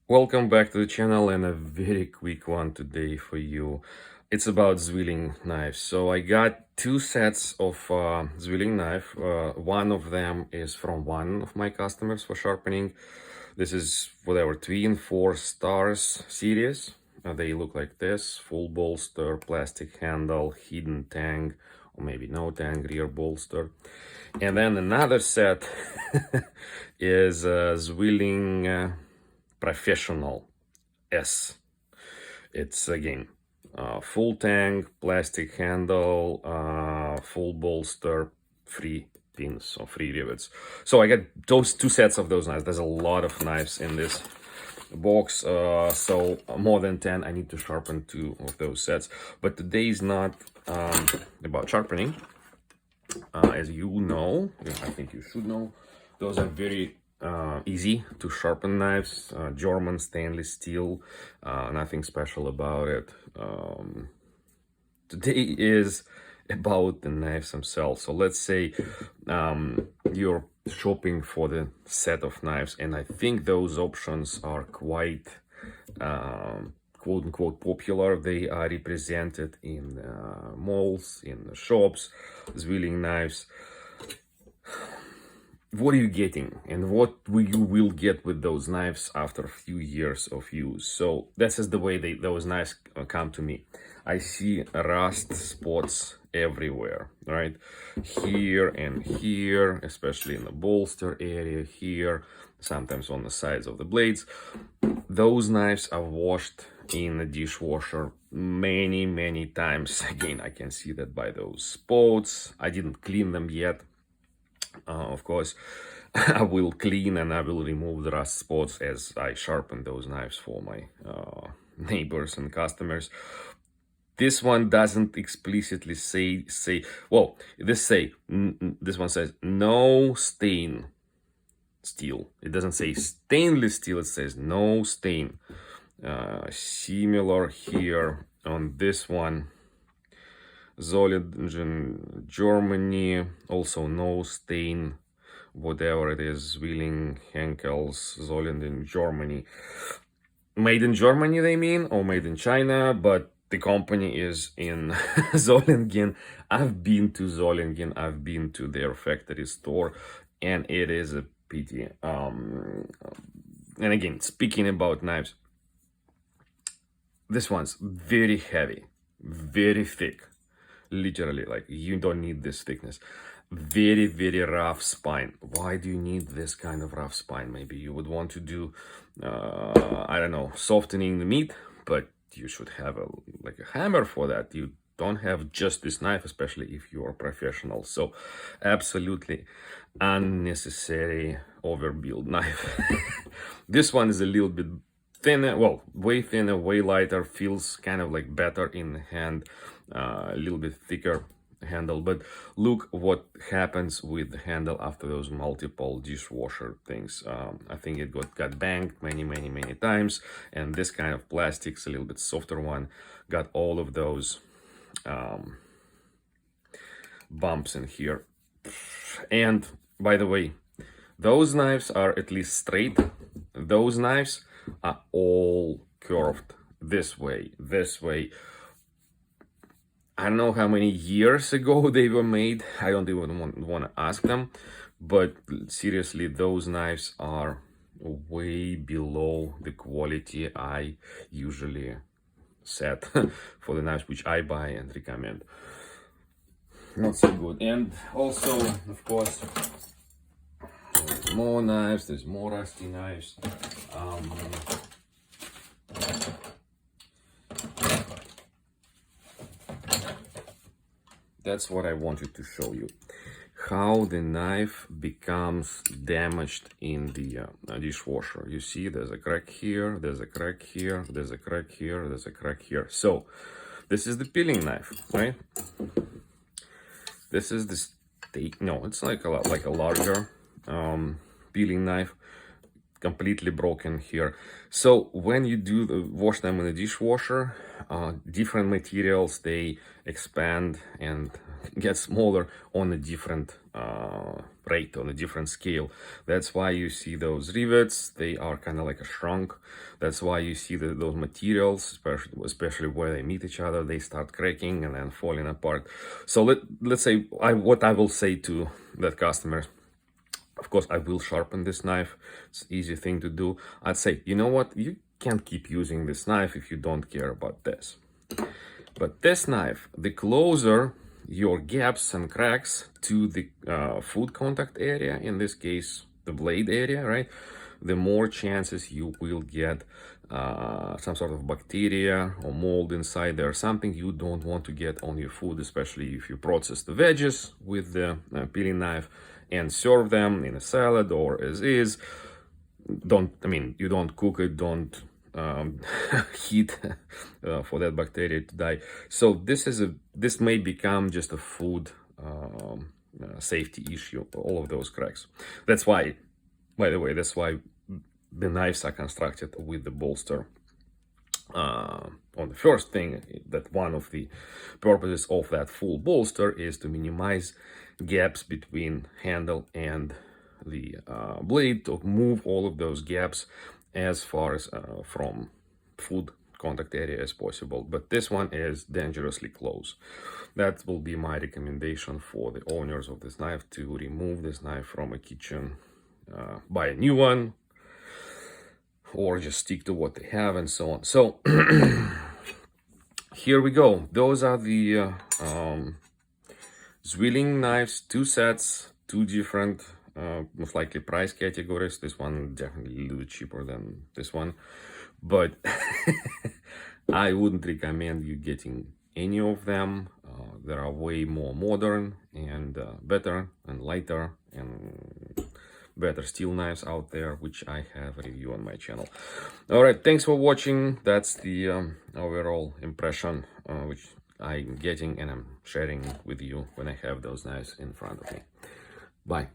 Welcome back to the channel, and a very quick one today for you. It's about Zwilling knives. So I got two sets of Zwilling knife. One of them is from one of my customers for sharpening. This is whatever 3 and 4 stars series. They look like this: full bolster, plastic handle, hidden tang, or maybe no tang, rear bolster. And then another set is Zwilling Professional S. It's again full tank, plastic handle, full bolster, free pins or free rivets. So I got those two sets of those knives. There's a lot of knives in this box, so more than 10. I need to sharpen 2 of those sets. But today is not about sharpening. As you know, I think you should know, those are very easy to sharpen knives. German stainless steel, nothing special about it. Today is about the knives themselves. So let's say you're shopping for the set of knives, and I think those options are quite quote unquote popular. They are represented in malls, in the shops, Zwilling knives. What are you getting, and what you will get with those knives after a few years of use? So this is the way those knives come to me. I see rust spots everywhere, right? Here and here, especially in the bolster area, here, sometimes on the sides of the blades. Those knives are washed in the dishwasher many times. Again, I can see that by those spots. I didn't clean them yet. Of course, I will clean and I will remove the rust spots as I sharpen those knives for my neighbors and customers. This one doesn't explicitly say well, this one says no stain steel. It doesn't say stainless steel, it says no stain. Similar here on this one. Zwillings, Germany, also no stain, whatever it is, Zwilling, Henkels, Zwillings in Germany. Made in Germany, they mean, or made in China, but the company is in Zwillingen. I've been to Zwillingen, I've been to their factory store, and it is a pity. And again, speaking about knives, this one's very heavy, very thick. Literally, like, you don't need this thickness. Very rough spine. Why do you need this kind of rough spine? Maybe you would want to do I don't know, softening the meat, but you should have a hammer for that. You don't have just this knife, especially if you are professional. So absolutely unnecessary overbuild knife. This one is a little bit thinner, well, way thinner, way lighter, feels kind of like better in the hand, a little bit thicker handle. But look what happens with the handle after those multiple dishwasher things. I think it got banged many times, and this kind of plastic's a little bit softer one, got all of those bumps in here. And by the way, those knives are at least straight. Those knives are all curved this way. I don't know how many years ago they were made. I don't even want to ask them. But seriously, those knives are way below the quality I usually set for the knives which I buy and recommend. Not so good. And also, of course, there's more knives, there's more rusty knives. That's what I wanted to show you. How the knife becomes damaged in the dishwasher. You see, there's a crack here, there's a crack here, there's a crack here, there's a crack here. So, this is the peeling knife, right? This is the steak. No, it's like a larger peeling knife, completely broken here. So when you do wash them in the dishwasher, different materials, they expand and get smaller on a different rate, on a different scale. That's why you see those rivets, they are kind of like a shrunk. That's why you see those materials, especially where they meet each other, they start cracking and then falling apart. So let's say what I will say to that customer. Of course, I will sharpen this knife. It's an easy thing to do. I'd say, you know what? You can't keep using this knife if you don't care about this. But this knife, the closer your gaps and cracks to the food contact area, in this case, the blade area, right? The more chances you will get some sort of bacteria or mold inside there, something you don't want to get on your food, especially if you process the veggies with the peeling knife and serve them in a salad or as is. You don't cook it, don't heat for that bacteria to die. So this may become just a food safety issue, all of those cracks. That's why, by the way, that's why the knives are constructed with the bolster. On the first thing, that one of the purposes of that full bolster is to minimize gaps between handle and the blade, to move all of those gaps as far as from food contact area as possible. But this one is dangerously close. That will be my recommendation for the owners of this knife, to remove this knife from a kitchen, buy a new one, or just stick to what they have and so on. So here we go. Those are the Zwilling knives, 2 sets, 2 different most likely price categories. This one definitely a little cheaper than this one, but I wouldn't recommend you getting any of them. There are way more modern and better and lighter and better steel knives out there, which I have a review on my channel. All right, thanks for watching. That's the overall impression which I'm getting and I'm sharing with you when I have those knives in front of me. Bye.